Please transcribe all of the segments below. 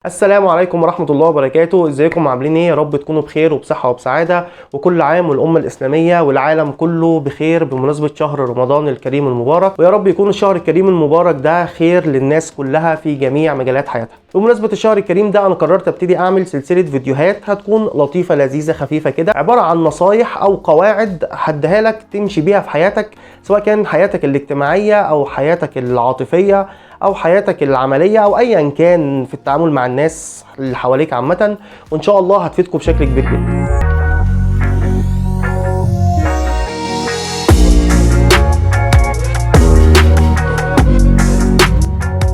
السلام عليكم ورحمة الله وبركاته. ازيكم عاملين ايه؟ يا رب تكونوا بخير وبصحة وبسعادة، وكل عام والأمة الإسلامية والعالم كله بخير بمناسبة شهر رمضان الكريم المبارك. ويا رب يكون الشهر الكريم المبارك ده خير للناس كلها في جميع مجالات حياتها. بمناسبة الشهر الكريم ده أنا قررت ابتدي أعمل سلسلة فيديوهات هتكون لطيفة لذيذة خفيفة كده، عبارة عن نصايح أو قواعد هديها لك تمشي بيها في حياتك، سواء كان حياتك الاجتماعية أو حياتك العاطفية او حياتك العمليه او ايا كان في التعامل مع الناس اللي حواليك عامه، وان شاء الله هتفيدكم بشكل كبير جدا.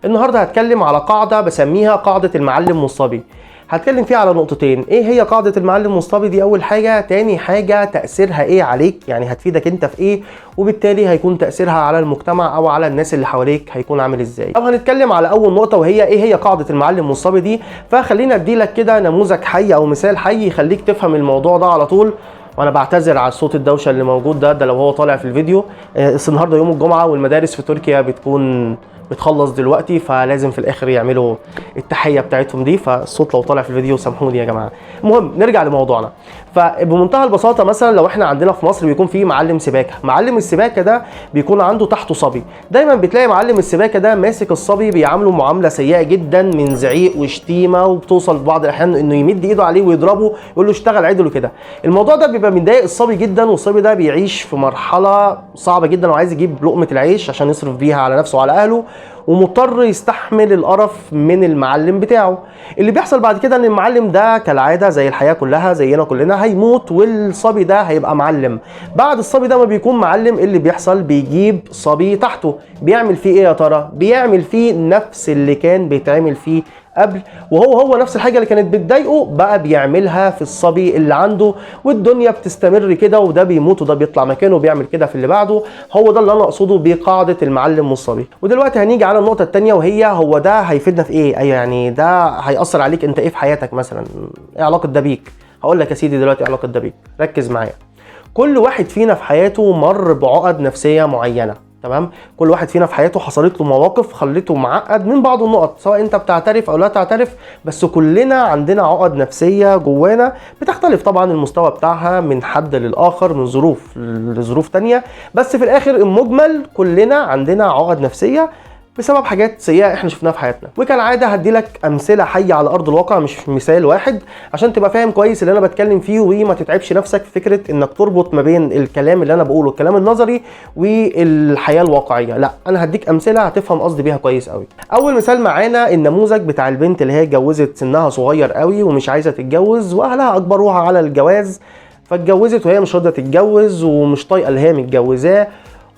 النهارده هتكلم على قاعده بسميها قاعده المعلم والصبي. هتكلم فيها على نقطتين، ايه هي قاعدة المعلم والصبي دي اول حاجة، تاني حاجة تأثيرها ايه عليك، يعني هتفيدك انت في ايه، وبالتالي هيكون تأثيرها على المجتمع او على الناس اللي حواليك هيكون عامل ازاي. او هنتكلم على اول نقطة وهي ايه هي قاعدة المعلم والصبي دي. فخلينا اديلك كده نموذج حي او مثال حي يخليك تفهم الموضوع ده على طول. وانا بعتذر على الصوت الدوشه اللي موجود ده لو هو طالع في الفيديو. النهارده يوم الجمعه والمدارس في تركيا بتخلص دلوقتي، فلازم في الاخر يعملوا التحيه بتاعتهم دي، فالصوت لو طالع في الفيديو سامحوني يا جماعه. المهم نرجع لموضوعنا. فبمنتهى البساطه مثلا لو احنا عندنا في مصر بيكون في معلم سباكه، معلم السباكه ده بيكون عنده تحته صبي. دايما بتلاقي معلم السباكه ده ماسك الصبي بيعامله معامله سيئه جدا من زعيق وشتيمه، وبتوصل في بعض الاحيان انه يمد ايده عليه ويضربه يقول له اشتغل عدل وكده. الموضوع ده بيبقى مضايق الصبي جدا، والصبي ده بيعيش في مرحله صعبه جدا وعايز يجيب لقمه العيش عشان يصرف بيها على نفسه وعلى اهله، ومضطر يستحمل القرف من المعلم بتاعه. اللي بيحصل بعد كده ان المعلم ده كالعاده زي الحياه كلها زينا كلنا هيموت، والصبي ده هيبقى معلم. بعد الصبي ده ما بيكون معلم، اللي بيحصل بيجيب صبي تحته بيعمل فيه ايه يا ترى؟ بيعمل فيه نفس اللي كان بيتعمل فيه قبل، وهو نفس الحاجه اللي كانت بتضايقه بقى بيعملها في الصبي اللي عنده، والدنيا بتستمر كده، وده بيموت وده بيطلع مكانه وبيعمل كده في اللي بعده. هو ده اللي انا اقصده بقاعده المعلم والصبي. ودلوقتي هنيجي على النقطه الثانيه وهي هو ده هيفيدنا في ايه؟ ايوه يعني ده هيأثر عليك انت ايه في حياتك مثلا؟ ايه علاقه ده بيك؟ هقول لك يا سيدي دلوقتي ايه علاقه ده بيك، ركز معايا. كل واحد فينا في حياته مر بعقد نفسيه معينه، تمام؟ كل واحد فينا في حياته حصلت له مواقف خلته معقد من بعض النقط، سواء انت بتعترف او لا تعترف، بس كلنا عندنا عقد نفسيه جوانا، بتختلف طبعا المستوى بتاعها من حد للاخر، من ظروف لظروف تانية، بس في الاخر المجمل كلنا عندنا عقد نفسيه بسبب حاجات سيئه احنا شفناها في حياتنا. وكالعاده هديلك امثله حيه على ارض الواقع مش مثال واحد، عشان تبقى فاهم كويس اللي انا بتكلم فيه، وما تتعبش نفسك في فكره انك تربط ما بين الكلام اللي انا بقوله الكلام النظري والحياه الواقعيه. لا، انا هديك امثله هتفهم قصدي بيها كويس قوي. اول مثال معانا النموذج بتاع البنت اللي هي اتجوزت سنها صغير قوي ومش عايزه تتجوز، واهلها اجبروها على الجواز، فاتجوزت وهي مش راضيه تتجوز ومش طايقه اللي هي متجوزاه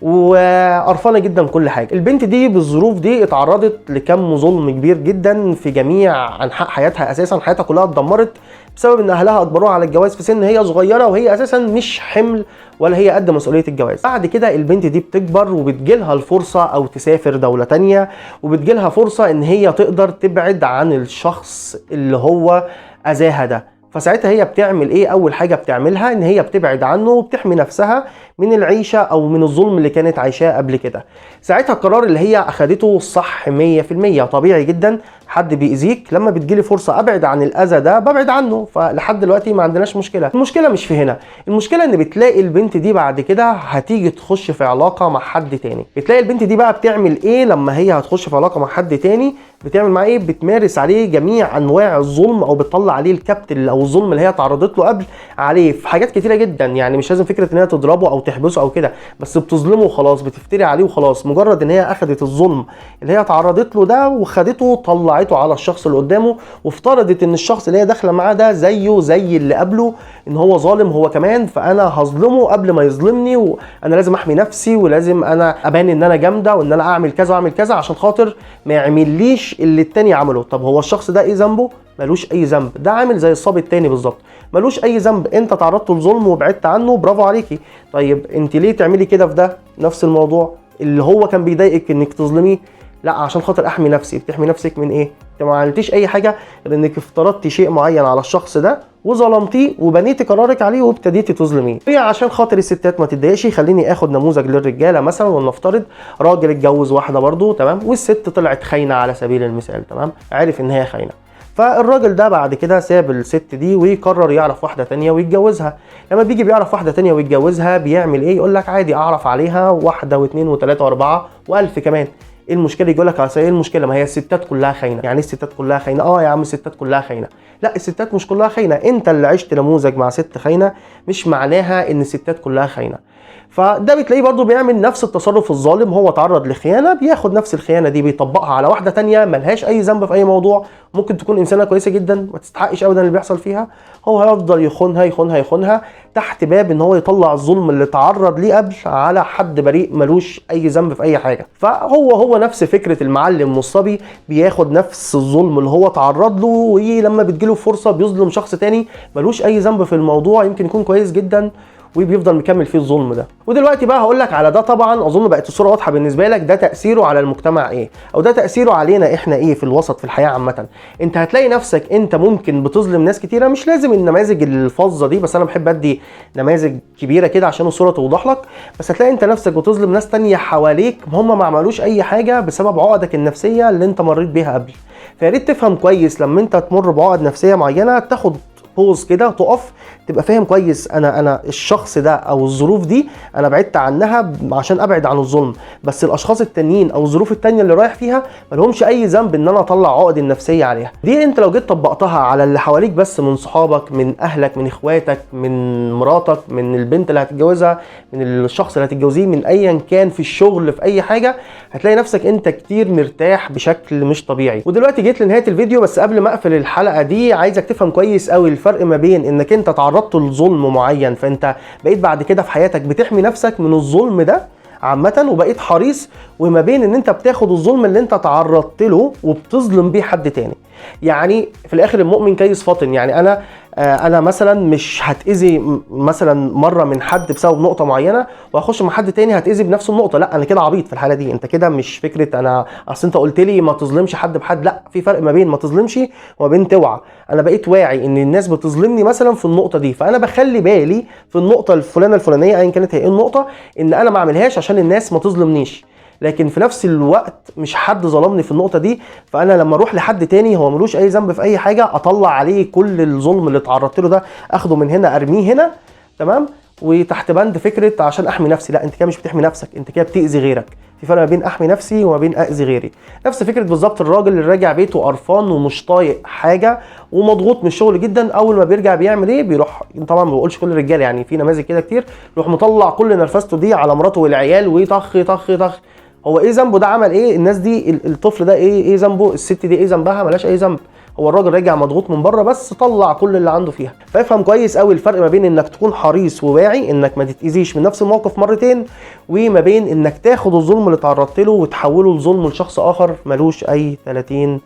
وقرفانه جدا من كل حاجه. البنت دي بالظروف دي اتعرضت لكم ظلم كبير جدا في جميع انحاء حياتها، اساسا حياتها كلها اتدمرت بسبب ان اهلها اجبروها على الجواز في سن هي صغيره، وهي اساسا مش حمل ولا هي قد مسؤوليه الجواز. بعد كده البنت دي بتكبر وبتجيلها الفرصه او تسافر دوله تانية، وبتجيلها فرصه ان هي تقدر تبعد عن الشخص اللي هو اذاها ده. فساعتها هي بتعمل ايه؟ اول حاجه بتعملها ان هي بتبعد عنه وبتحمي نفسها من العيشه او من الظلم اللي كانت عايشاه قبل كده. ساعتها القرار اللي هي اخدته صح 100%. طبيعي جدا حد بيأذيك، لما بتجيلي فرصه ابعد عن الاذى ده ببعد عنه، فلحد دلوقتي ما عندناش مشكله. المشكله مش في هنا، المشكله ان بتلاقي البنت دي بعد كده هتيجي تخش في علاقه مع حد تاني. بتلاقي البنت دي بقى بتعمل ايه لما هي هتخش في علاقه مع حد تاني؟ بتعمل معاه ايه؟ بتمارس عليه جميع انواع الظلم، او بتطلع عليه الكبت او الظلم اللي هي تعرضت له قبل عليه في حاجات كتيره جدا. يعني مش لازم فكره ان هي تضربه او تحبسه او كده، بس بتظلمه وخلاص، بتفتري عليه وخلاص. مجرد ان هي اخذت الظلم اللي هي تعرضت له ده وخدته طلعته على الشخص اللي قدامه، وافترضت ان الشخص اللي هي داخله معاه ده زيه زي اللي قبله، ان هو ظالم هو كمان، فانا هظلمه قبل ما يظلمني، وانا لازم احمي نفسي، ولازم انا ابان ان انا جامده وان انا اعمل كذا واعمل كذا عشان خاطر ما يعمليش اللي التاني عمله. طب هو الشخص ده ايه ذنبه؟ ملوش اي ذنب، ده عامل زي الصبي التاني بالظبط، ملوش اي ذنب. انت تعرضت لظلم وبعدت عنه، برافو عليكي. طيب انت ليه تعملي كده في ده؟ نفس الموضوع اللي هو كان بيضايقك انك تظلميه، لا عشان خاطر احمي نفسي. بتحمي نفسك من ايه؟ انت ما عملتيش اي حاجه غير انك افترضتي شيء معين على الشخص ده وظلمتيه وبنيتي قرارك عليه وابتديتي تظلميه. هي عشان خاطر الستات ما تتضايقش، خليني اخد نموذج للرجاله مثلا، ولنفترض راجل اتجوز واحده برضو، تمام، والست طلعت خاينه على سبيل المثال، تمام، عرف ان هي خاينه، فالراجل ده بعد كده ساب الست دي ويقرر يعرف واحده تانية ويتجوزها. لما بيجي بيعرف واحده تانية ويتجوزها بيعمل ايه؟ يقول لك عادي اعرف عليها واحده واثنين وثلاثه واربعه و1000 كمان. ايه المشكله؟ يقول لك ايه المشكله؟ ما هي الستات كلها خاينه. يعني الستات كلها خاينه؟ يا عم الستات كلها خاينه. لا، الستات مش كلها خاينه، انت اللي عشت نموذج مع ست خاينه، مش معناها ان الستات كلها خاينه. فده بتلاقيه برضو بيعمل نفس التصرف الظالم، هو تعرض لخيانه بياخد نفس الخيانه دي بيطبقها على واحده تانية ملهاش اي ذنب في اي موضوع، ممكن تكون انسانه كويسه جدا ما تستحقش ابدا اللي بيحصل فيها، هو هيفضل يخونها يخونها يخونها تحت باب ان هو يطلع الظلم اللي تعرض ليه قبل على حد بريء ملوش اي ذنب في اي حاجه. فهو نفس فكره المعلم مصطبي، بياخد نفس الظلم اللي هو تعرض له، ولما بتجيله فرصه بيظلم شخص تاني ملوش اي ذنب في الموضوع، يمكن يكون كويس جدا وبيفضل مكمل فيه الظلم ده. ودلوقتي بقى هقول لك على ده، طبعا اظن بقت الصوره واضحه بالنسبه لك، ده تاثيره على المجتمع ايه، او ده تاثيره علينا احنا ايه في الوسط في الحياه عامه. انت هتلاقي نفسك انت ممكن بتظلم ناس كتيره، مش لازم النماذج الفظه دي، بس انا بحب ادي نماذج كبيره كده عشان الصوره توضح لك. بس هتلاقي انت نفسك بتظلم ناس تانية حواليك هم ما عملوش اي حاجه بسبب عقدك النفسيه اللي انت مريت بيها قبل. فيا ريت تفهم كويس لما انت تمر بعقد نفسيه معينه تاخد بوز كده، تقف تبقى فاهم كويس انا الشخص ده او الظروف دي انا بعدت عنها عشان ابعد عن الظلم، بس الاشخاص التانيين او الظروف التانية اللي رايح فيها مالهمش اي ذنب ان انا اطلع عقد النفسيه عليها. دي انت لو جيت طبقتها على اللي حواليك بس، من صحابك، من اهلك، من اخواتك، من مراتك، من البنت اللي هتتجوزها، من الشخص اللي هتتجوزيه، من ايا كان في الشغل في اي حاجه، هتلاقي نفسك انت كتير مرتاح بشكل مش طبيعي. ودلوقتي جيت لنهايه الفيديو، بس قبل ما اقفل الحلقه دي عايزك تفهم كويس قوي الفرق ما بين انك انت تعرضت لظلم معين فانت بقيت بعد كده في حياتك بتحمي نفسك من الظلم ده عامه وبقيت حريص، وما بين ان انت بتاخد الظلم اللي انت تعرضت له وبتظلم بيه حد تاني. يعني في الاخر المؤمن كيس فاطن. يعني انا مثلا مش هتاذي مثلا مره من حد بسبب نقطه معينه واخش مع حد تاني هتاذي بنفس النقطه، لا انا كده عبيط في الحاله دي. انت كده مش فكره انا اصل انت قلت لي ما تظلمش حد بحد، لا، في فرق ما بين ما تظلمش وما بين توعى. انا بقيت واعي ان الناس بتظلمني مثلا في النقطه دي، فانا بخلي بالي في النقطه الفلانيه ايا كانت هي ايه النقطه، ان انا ما اعملهاش عشان الناس ما تظلمنيش. لكن في نفس الوقت مش حد ظلمني في النقطه دي، فانا لما اروح لحد تاني هو ملوش اي ذنب في اي حاجه اطلع عليه كل الظلم اللي اتعرضت له ده، اخده من هنا ارميه هنا، تمام، وتحت بند فكره عشان احمي نفسي. لا، انت كده مش بتحمي نفسك، انت كده بتاذي غيرك. في فرق ما بين احمي نفسي وما بين اذي غيري. نفس فكره بالظبط الراجل اللي راجع بيته قرفان ومش طايق حاجه ومضغوط من الشغل جدا، اول ما بيرجع بيعمل ايه؟ بيروح، طبعا ما بقولش كل الرجاله، يعني في نماذج كده كتير، يروح مطلع كل نرفزته دي على مراته والعيال ويطخ طخ طخ. هو ايه ذنبه؟ ده عمل ايه؟ الناس دي الطفل ده ايه ذنبه؟ الست دي ايه ذنبها؟ ملاش اي ذنب. هو الراجل راجع مضغوط من بره بس طلع كل اللي عنده فيها. فافهم كويس قوي الفرق ما بين انك تكون حريص وواعي انك ما تتاذيش من نفس الموقف مرتين، وما بين انك تاخد الظلم اللي تعرضت له وتحوله لظلم لشخص اخر ملوش اي 30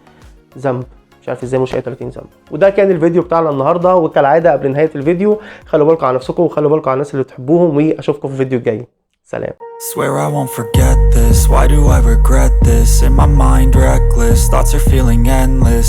ذنب. مش عارف ازاي مش اي 30 ذنب. وده كان الفيديو بتاعنا النهارده، وكالعاده قبل نهايه الفيديو خلوا بالكم على نفسكم وخلوا بالكم على الناس اللي بتحبوهم، واشوفكم في الفيديو الجاي. سلام. Swear I won't forget this. Why do I regret this? In my mind reckless, thoughts are feeling endless.